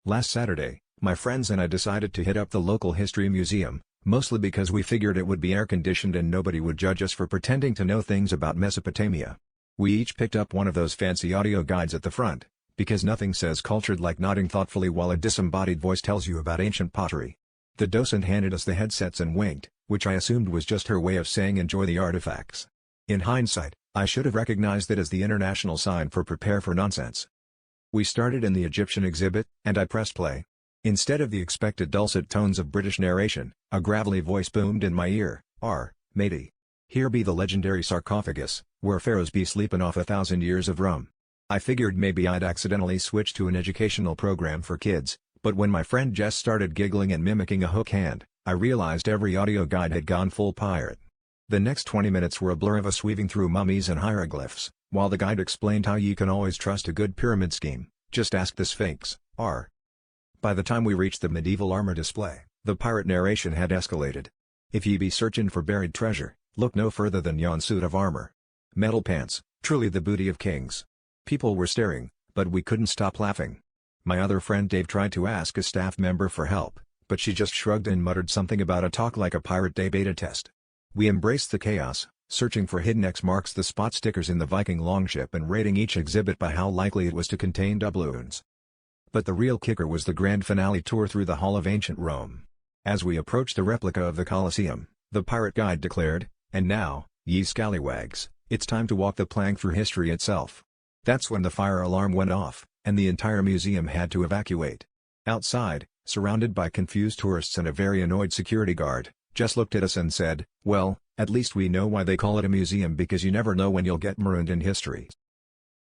Last Saturday, my friends and I decided to hit up the local history museum, mostly because we figured it would be air-conditioned and nobody would judge us for pretending to know things about Mesopotamia. We each picked up one of those fancy audio guides at the front, because nothing says cultured like nodding thoughtfully while a disembodied voice tells you about ancient pottery. The docent handed us the headsets and winked, which I assumed was just her way of saying enjoy the artifacts. In hindsight, I should have recognized it as the international sign for prepare for nonsense. We started in the Egyptian exhibit, and I pressed play. Instead of the expected dulcet tones of British narration, a gravelly voice boomed in my ear, matey. Here be the legendary sarcophagus, where pharaohs be sleepin' off 1,000 years of rum. I figured maybe I'd accidentally switch to an educational program for kids, but when my friend Jess started giggling and mimicking a hook hand, I realized every audio guide had gone full pirate. The next 20 minutes were a blur of us weaving through mummies and hieroglyphs, while the guide explained how you can always trust a good pyramid scheme, just ask the Sphinx, By the time we reached the medieval armor display, the pirate narration had escalated. If ye be searching for buried treasure, look no further than yon suit of armor. Metal pants, truly the booty of kings. People were staring, but we couldn't stop laughing. My other friend Dave tried to ask a staff member for help, but she just shrugged and muttered something about a talk like a Pirate Day beta test. We embraced the chaos, searching for hidden X marks the spot stickers in the Viking longship and rating each exhibit by how likely it was to contain doubloons. But the real kicker was the grand finale tour through the Hall of Ancient Rome. As we approached the replica of the Colosseum, the pirate guide declared, "And now, ye scallywags, it's time to walk the plank through history itself." That's when the fire alarm went off, and the entire museum had to evacuate. Outside, surrounded by confused tourists and a very annoyed security guard, Jess looked at us and said, "Well, at least we know why they call it a museum because you never know when you'll get marooned in history."